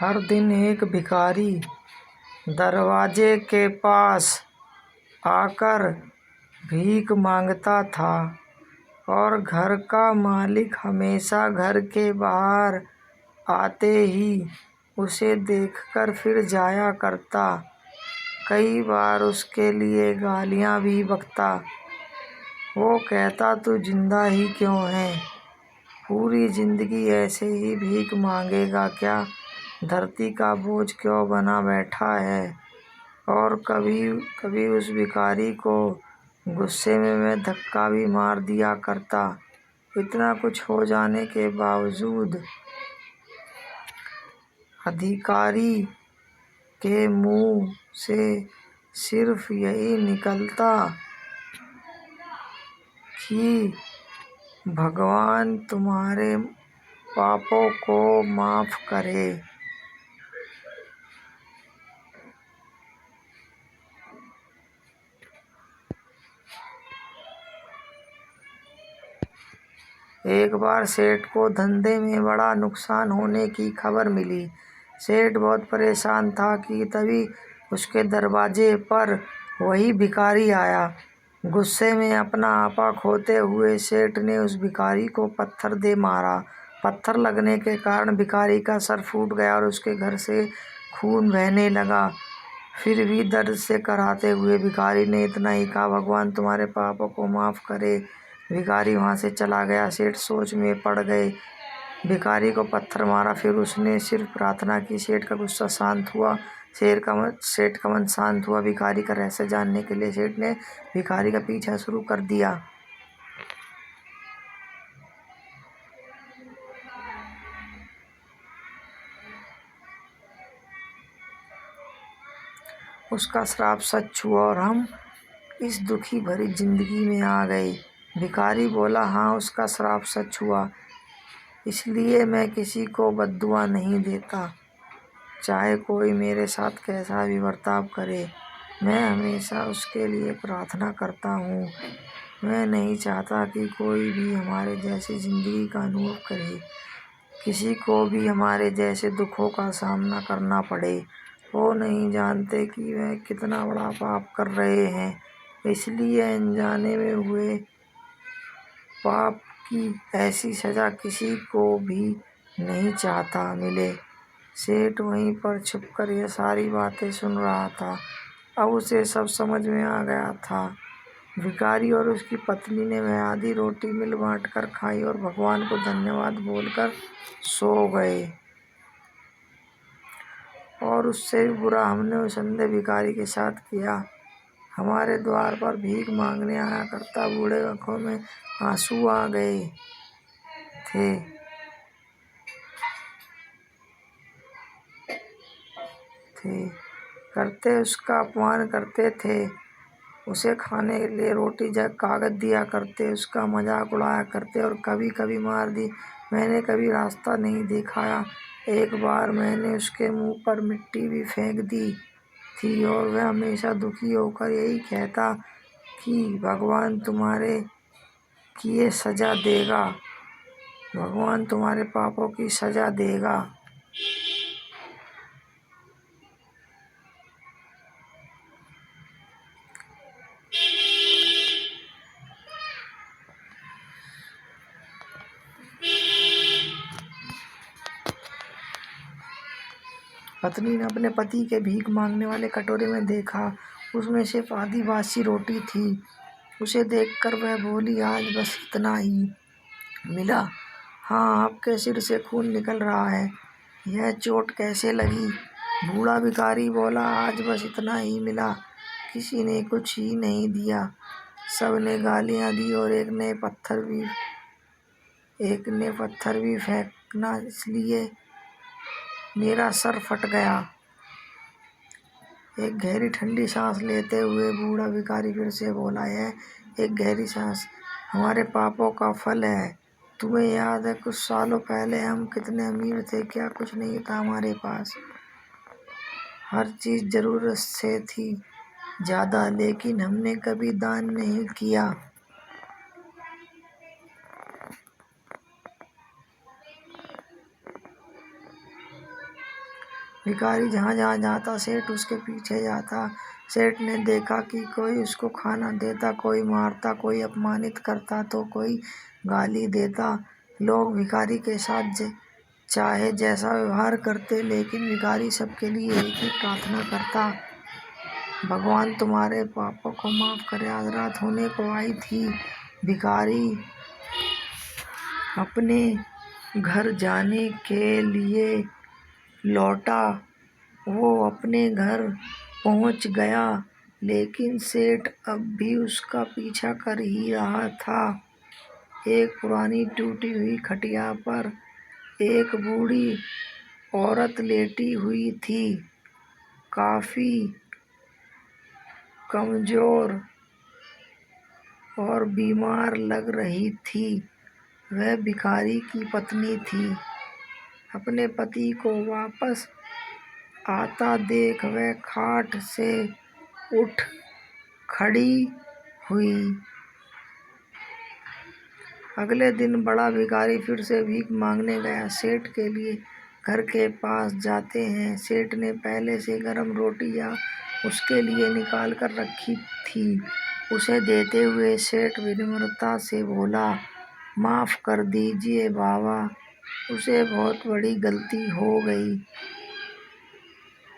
हर दिन एक भिखारी दरवाजे के पास आकर भीख मांगता था और घर का मालिक हमेशा घर के बाहर आते ही उसे देखकर फिर जाया करता। कई बार उसके लिए गालियाँ भी बकता। वो कहता, तू जिंदा ही क्यों है? पूरी जिंदगी ऐसे ही भीख मांगेगा क्या? धरती का बोझ क्यों बना बैठा है? और कभी कभी उस भिखारी को गुस्से में मैं धक्का भी मार दिया करता। इतना कुछ हो जाने के बावजूद अधिकारी के मुंह से सिर्फ यही निकलता कि भगवान तुम्हारे पापों को माफ करे। एक बार सेठ को धंधे में बड़ा नुकसान होने की खबर मिली। सेठ बहुत परेशान था कि तभी उसके दरवाजे पर वही भिखारी आया। गुस्से में अपना आपा खोते हुए सेठ ने उस भिखारी को पत्थर दे मारा। पत्थर लगने के कारण भिखारी का सर फूट गया और उसके घर से खून बहने लगा। फिर भी दर्द से कराहते हुए भिखारी ने इतना ही कहा, भगवान तुम्हारे पापों को माफ करे। भिखारी वहाँ से चला गया। सेठ सोच में पड़ गए। भिखारी को पत्थर मारा, फिर उसने सिर्फ प्रार्थना की। सेठ का गुस्सा शांत हुआ। सेठ का मन शांत हुआ। भिखारी का रहस्य जानने के लिए सेठ ने भिखारी का पीछा शुरू कर दिया। उसका श्राप सच हुआ और हम इस दुखी भरी जिंदगी में आ गए। भिखारी बोला, हाँ, उसका श्राप सच हुआ, इसलिए मैं किसी को बद्दुआ नहीं देता, चाहे कोई मेरे साथ कैसा भी बर्ताव करे। मैं हमेशा उसके लिए प्रार्थना करता हूँ। मैं नहीं चाहता कि कोई भी हमारे जैसी जिंदगी का अनुभव करे, किसी को भी हमारे जैसे दुखों का सामना करना पड़े। वो नहीं जानते कि वह कितना बड़ा पाप कर रहे हैं, इसलिए अनजाने में हुए पाप की ऐसी सज़ा किसी को भी नहीं चाहता मिले। सेठ वहीं पर छुपकर यह सारी बातें सुन रहा था। अब उसे सब समझ में आ गया था। भिखारी और उसकी पत्नी ने वह आधी रोटी मिल बांटकर खाई और भगवान को धन्यवाद बोलकर सो गए। और उससे भी बुरा हमने उस अंधे भिखारी के साथ किया। हमारे द्वार पर भीख मांगने आया करता। बूढ़े आंखों में आंसू आ गए थे करते उसका अपमान करते थे। उसे खाने के लिए रोटी कागज दिया करते, उसका मजाक उड़ाया करते और कभी कभी मार दी। मैंने कभी रास्ता नहीं दिखाया। एक बार मैंने उसके मुंह पर मिट्टी भी फेंक दी थी और वह हमेशा दुखी होकर यही कहता कि भगवान तुम्हारे किए सजा देगा, भगवान तुम्हारे पापों की सजा देगा। पत्नी ने अपने पति के भीख मांगने वाले कटोरे में देखा, उसमें सिर्फ आधी बासी रोटी थी। उसे देखकर वह बोली, आज बस इतना ही मिला। हाँ, आपके सिर से खून निकल रहा है, यह चोट कैसे लगी? बूढ़ा भिखारी बोला, आज बस इतना ही मिला, किसी ने कुछ ही नहीं दिया, सब ने गालियाँ दी और एक ने पत्थर भी फेंकना, इसलिए मेरा सर फट गया। एक गहरी ठंडी सांस लेते हुए बूढ़ा भिखारी फिर से बोला, यह एक गहरी सांस हमारे पापों का फल है। तुम्हें याद है कुछ सालों पहले हम कितने अमीर थे? क्या कुछ नहीं था हमारे पास, हर चीज़ ज़रूरत से थी ज़्यादा, लेकिन हमने कभी दान नहीं किया। भिखारी जहाँ जहाँ जाता सेठ उसके पीछे जाता। सेठ ने देखा कि कोई उसको खाना देता, कोई मारता, कोई अपमानित करता तो कोई गाली देता। लोग भिखारी के साथ चाहे जैसा व्यवहार करते, लेकिन भिखारी सबके लिए एक ही प्रार्थना करता, भगवान तुम्हारे पापों को माफ़ करे। आज रात होने को आई थी। भिखारी अपने घर जाने के लिए लौटा। वो अपने घर पहुंच गया, लेकिन सेठ अब भी उसका पीछा कर ही रहा था। एक पुरानी टूटी हुई खटिया पर एक बूढ़ी औरत लेटी हुई थी, काफ़ी कमज़ोर और बीमार लग रही थी। वह भिखारी की पत्नी थी। अपने पति को वापस आता देख वह खाट से उठ खड़ी हुई। अगले दिन बड़ा भिखारी फिर से भीख मांगने गया। सेठ के लिए घर के पास जाते हैं। सेठ ने पहले से गरम रोटियां उसके लिए निकाल कर रखी थी। उसे देते हुए सेठ विनम्रता से बोला, माफ़ कर दीजिए बाबा, उसे बहुत बड़ी गलती हो गई।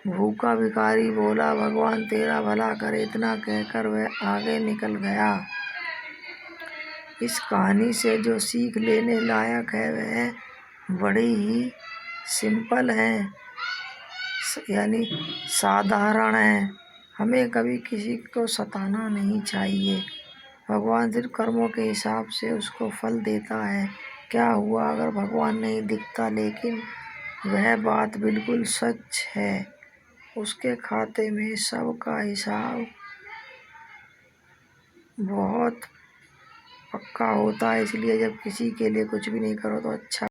भूखा भिखारी बोला, भगवान तेरा भला करे। इतना कहकर वह आगे निकल गया। इस कहानी से जो सीख लेने लायक है वह बड़ी ही सिंपल है, यानी साधारण है। हमें कभी किसी को सताना नहीं चाहिए। भगवान सिर्फ कर्मों के हिसाब से उसको फल देता है। क्या हुआ अगर भगवान नहीं दिखता, लेकिन वह बात बिल्कुल सच है। उसके खाते में सबका हिसाब बहुत पक्का होता है। इसलिए जब किसी के लिए कुछ भी नहीं करो तो अच्छा